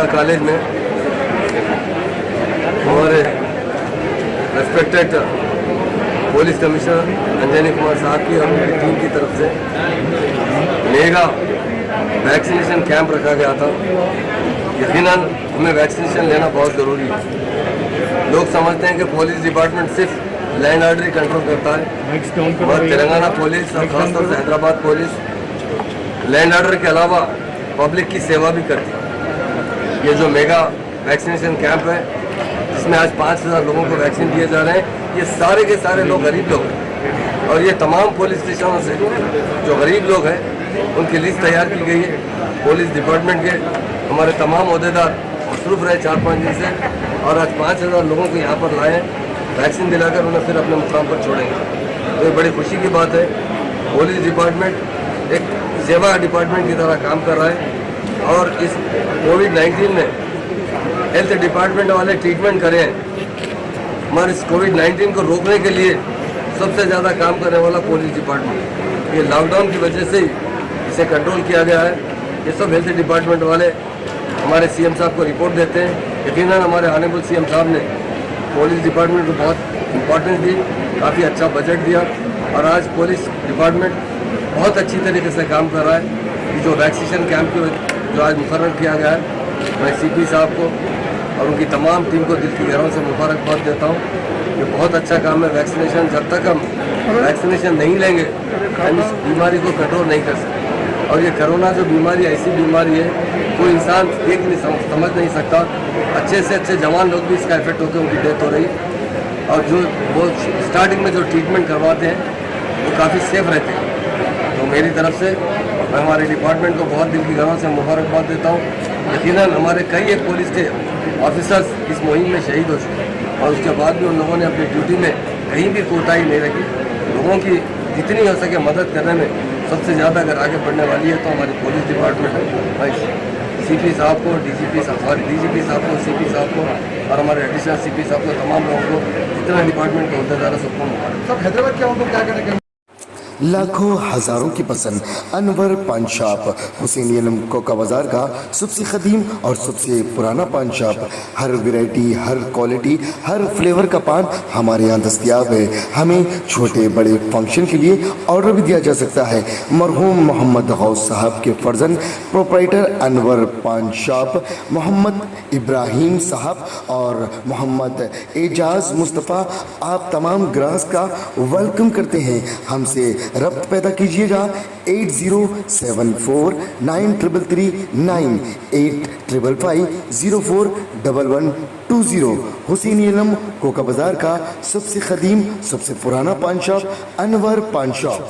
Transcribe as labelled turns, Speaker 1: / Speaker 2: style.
Speaker 1: Mega college में हमारे respected police commissioner Anjani Kumar साहब की और उनकी टीम की तरफ से मेगा वैक्सीनेशन कैंप रखा गया था। यकीनन हमें वैक्सीनेशन लेना बहुत ज़रूरी है। लोग समझते हैं कि पुलिस डिपार्टमेंट सिर्फ लैंड ऑर्डर ही कंट्रोल करता है, और तेलंगाना पुलिस और खासतौर से हैदराबाद पुलिस लैंड ऑर्डर के अलावा पब्लिक की सेवा भी करती है। ये जो मेगा वैक्सीनेशन कैंप है, जिसमें आज 5,000 लोगों को वैक्सीन दिए जा रहे हैं, ये सारे के सारे लोग गरीब लोग हैं, और ये तमाम पुलिस स्टेशनों से जो गरीब लोग हैं उनकी लिस्ट तैयार की गई है। पुलिस डिपार्टमेंट के हमारे तमाम अहदेदार मसरूफ रहे 4-5 दिन से, और आज 5,000 लोगों को यहाँ पर लाए, वैक्सीन दिलाकर उन्हें फिर अपने मुकाम पर छोड़ेंगे। तो ये बड़ी खुशी की बात है। पुलिस डिपार्टमेंट एक सेवा डिपार्टमेंट की तरह काम कर रहा है, और इस कोविड-19 में हेल्थ डिपार्टमेंट वाले ट्रीटमेंट करे हैं। हमारे इस कोविड-19 को रोकने के लिए सबसे ज़्यादा काम करने वाला पुलिस डिपार्टमेंट, ये लॉकडाउन की वजह से ही इसे कंट्रोल किया गया है। ये सब हेल्थ डिपार्टमेंट वाले हमारे सीएम साहब को रिपोर्ट देते हैं। यकीनन हमारे ऑनरेबल सीएम साहब ने पुलिस डिपार्टमेंट को बहुत इम्पोर्टेंस दी, काफ़ी अच्छा बजट दिया, और आज पुलिस डिपार्टमेंट बहुत अच्छी तरीके से काम कर रहा है। जो वैक्सीनेशन कैंप जो आज मुकर्रर किया गया है, मैं सीपी साहब को और उनकी तमाम टीम को दिल की गहराइयों से मुबारकबाद देता हूँ। ये बहुत अच्छा काम है। वैक्सीनेशन, जब तक हम वैक्सीनेशन नहीं लेंगे हम इस बीमारी को कंट्रोल नहीं कर सकते। और ये कोरोना जो बीमारी ऐसी बीमारी है, कोई इंसान देख नहीं समझ नहीं सकता। अच्छे से अच्छे जवान लोग भी इसका इफेक्ट होकर उनकी डेथ हो रही है, और जो वो स्टार्टिंग में जो ट्रीटमेंट करवाते हैं वो काफ़ी सेफ रहते हैं। तो मेरी तरफ से मैं हमारे डिपार्टमेंट को बहुत दिल की गहराइयों से मुबारकबाद देता हूँ। यकीनन हमारे कई एक पुलिस के ऑफिसर्स इस मुहिम में शहीद हो चुके हैं, और उसके बाद भी उन लोगों ने अपनी ड्यूटी में कहीं भी कोताही नहीं रखी। लोगों की जितनी हो सके मदद करने में सबसे ज़्यादा अगर आगे बढ़ने वाली है तो हमारी पुलिस डिपार्टमेंट है। मैं सीपी साहब को, डीजीपी साहब को, सीपी साहब को, और हमारे एडिशनल सीपी साहब को, तमाम लोगों को, जितना डिपार्टमेंट के अहदेदार सबको मुबारक।
Speaker 2: सब हैदराबाद के उनको क्या करेंगे?
Speaker 3: लाखों हजारों की पसंद अनवर पान शॉप, हुसैनी अलम कोका बाजार का सबसे कदीम और सबसे पुराना पान शॉप। हर वैरायटी, हर क्वालिटी, हर फ्लेवर का पान हमारे यहाँ दस्तयाब है। हमें छोटे बड़े फंक्शन के लिए ऑर्डर भी दिया जा सकता है। मरहूम मोहम्मद गौस साहब के फर्जन प्रोप्राइटर अनवर पान शॉप मोहम्मद इब्राहिम साहब और मोहम्मद एजाज मुस्तफ़ा आप तमाम ग्राहक का वेलकम करते हैं। हमसे रब्त पैदा कीजिएगा 8074933339 8555041120। हुसैनी अलम कोका बाजार का सबसे कदीम, सबसे पुराना पान शॉप अनवर पान शॉप।